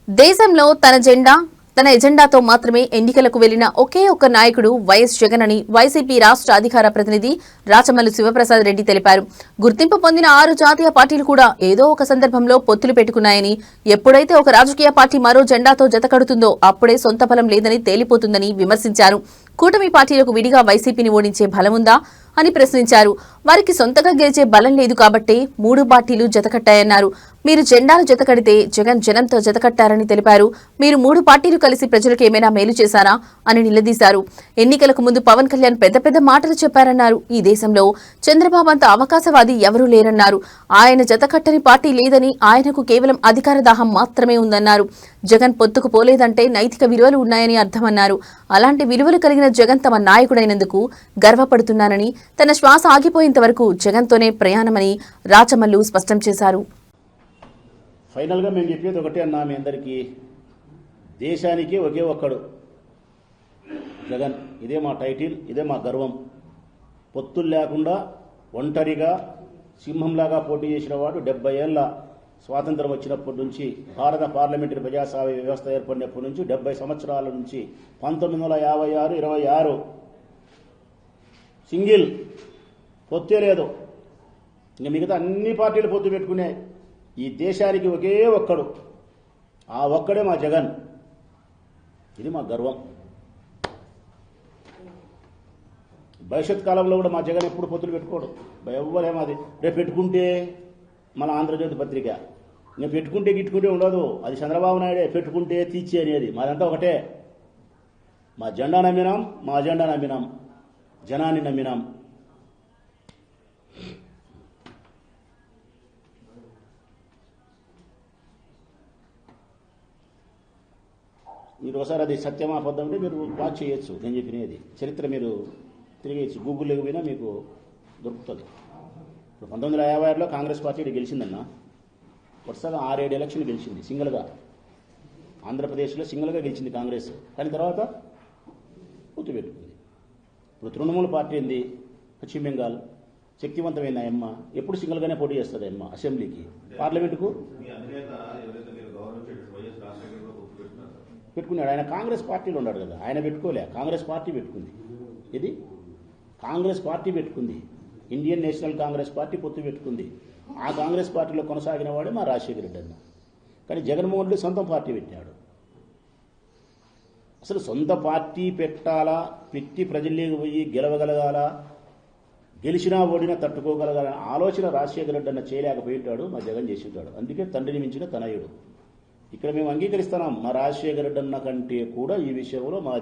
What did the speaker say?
దేశంలో తన ఎజెండాతో మాత్రమే ఎన్నికలకు వెళ్లిన ఒకే ఒక్క నాయకుడు వైఎస్ జగన్ అని వైసీపీ రాష్ట్ర అధికార ప్రతినిధి రాచమల్లు శివప్రసాద్ రెడ్డి తెలిపారు. గుర్తింపు పొందిన 6 జాతీయ పార్టీలు కూడా ఏదో ఒక సందర్భంలో పొత్తులు పెట్టుకున్నాయని, ఎప్పుడైతే ఒక రాజకీయ పార్టీ మరో జెండాతో జతకడుతుందో అప్పుడే సొంత బలం లేదని తేలిపోతుందని విమర్శించారు. కూటమి పార్టీలకు విడిగా వైసీపీని ఓడించే బలముందా అని ప్రశ్నించారు. వారికి సొంతగా గెలిచే బలం లేదు కాబట్టే 3 పార్టీలు జతకట్టాయన్నారు. మీరు జెండాలు జతకడితే జగన్ జనంతో జతకట్టారని తెలిపారు. మీరు 3 పార్టీలు కలిసి ప్రజలకు ఏమైనా మేలు చేశారా అని నిలదీశారు. ఎన్నికలకు ముందు పవన్ కళ్యాణ్ పెద్ద పెద్ద మాటలు చెప్పారన్నారు. ఈ దేశంలో చంద్రబాబు అంత అవకాశవాది ఎవరూ లేరన్నారు. ఆయన జతకట్టని పార్టీ లేదని, ఆయనకు కేవలం అధికార దాహం మాత్రమే ఉందన్నారు. జగన్ పొత్తుకు పోలేదంటే నైతిక విలువలు ఉన్నాయని అర్థమన్నారు. అలాంటి విలువలు కలిగిన జగన్ తమ నాయకుడైనందుకు గర్వపడుతున్నానని, తన శ్వాస ఆగిపోయేంత వరకు జగన్తోనే ప్రయాణమని రాచమల్లు స్పష్టం చేశారు. ఫైనల్గా మేము చెప్పేది ఒకటే అన్నా, మీ అందరికీ దేశానికి ఒకే ఒక్కడు జగన్. ఇదే మా టైటిల్, ఇదే మా గర్వం. పొత్తులు లేకుండా ఒంటరిగా సింహంలాగా పోటీ చేసిన వాడు 70 ఏళ్ల స్వాతంత్రం వచ్చినప్పటి నుంచి, భారత పార్లమెంటరీ ప్రజాస్వామ్య వ్యవస్థ ఏర్పడినప్పటి నుంచి 70 సంవత్సరాల నుంచి 1956, 26 సింగిల్ పొత్తే లేదు. ఇంకా మిగతా అన్ని పార్టీలు పొత్తు పెట్టుకున్నాయి. ఈ దేశానికి ఒకే ఒక్కడు, ఆ ఒక్కడే మా జగన్. ఇది మా గర్వం. భవిష్యత్ కాలంలో కూడా మా జగన్ ఎప్పుడు పొత్తులు పెట్టుకోడు. ఎవ్వరేమాది రేపు పెట్టుకుంటే మన ఆంధ్రజ్యోతి పత్రిక, ఇంకా పెట్టుకుంటే గిట్టుకుంటే ఉండదు. అది చంద్రబాబు నాయుడే పెట్టుకుంటే తీర్చి అనేది. మాదంతా ఒకటే. మా జెండా నమ్మినాం, మా అజెండా నమ్మినాం, జనాన్ని నమ్మినాం. మీరు ఒకసారి అది సత్యమా అబద్ధం అంటే మీరు వాచ్ చేయొచ్చు. నేను చెప్పినది చరిత్ర మీరు తిరిగేయచ్చు, గూగుల్లోకి పోయినా మీకు దొరుకుతుంది. ఇప్పుడు 1956లో కాంగ్రెస్ పార్టీ గెలిచిందన్న. వరుసగా 6-7 ఎలక్షన్ గెలిచింది సింగిల్గా. ఆంధ్రప్రదేశ్లో సింగిల్గా గెలిచింది కాంగ్రెస్. కానీ తర్వాత పొత్తు పెట్టుకుంది. ఇప్పుడు తృణమూల పార్టీ ఏంది, పశ్చిమ బెంగాల్ శక్తివంతమైన అమ్మ ఎప్పుడు సింగిల్గానే పోటీ చేస్తుంది అమ్మ. అసెంబ్లీకి, పార్లమెంటుకు పెట్టుకున్నాడు. ఆయన కాంగ్రెస్ పార్టీలో ఉన్నాడు కదా, ఆయన పెట్టుకోలే, కాంగ్రెస్ పార్టీ పెట్టుకుంది. ఇది కాంగ్రెస్ పార్టీ పెట్టుకుంది. ఇండియన్ నేషనల్ కాంగ్రెస్ పార్టీ పొత్తు పెట్టుకుంది. ఆ కాంగ్రెస్ పార్టీలో కొనసాగిన వాడే మా రాజశేఖర రెడ్డి అన్న. కానీ జగన్మోహన్ రెడ్డి సొంత పార్టీ పెట్టాడు. అసలు సొంత పార్టీ పెట్టాలా, పెట్టి ప్రజల్లోకి పోయి గెలవగలగాల, గెలిచినా ఓడినా తట్టుకోగలగాలనే ఆలోచన రాజశేఖర రెడ్డి అన్న చేయలేకపోయింటాడు, మా జగన్ చేసింటాడు. అందుకే తండ్రిని మించిన తనయుడు. ఇక్కడ మేము అంగీకరిస్తున్నాం, మా రాజశేఖర రెడ్డి అన్న కంటే కూడా ఈ విషయంలో మా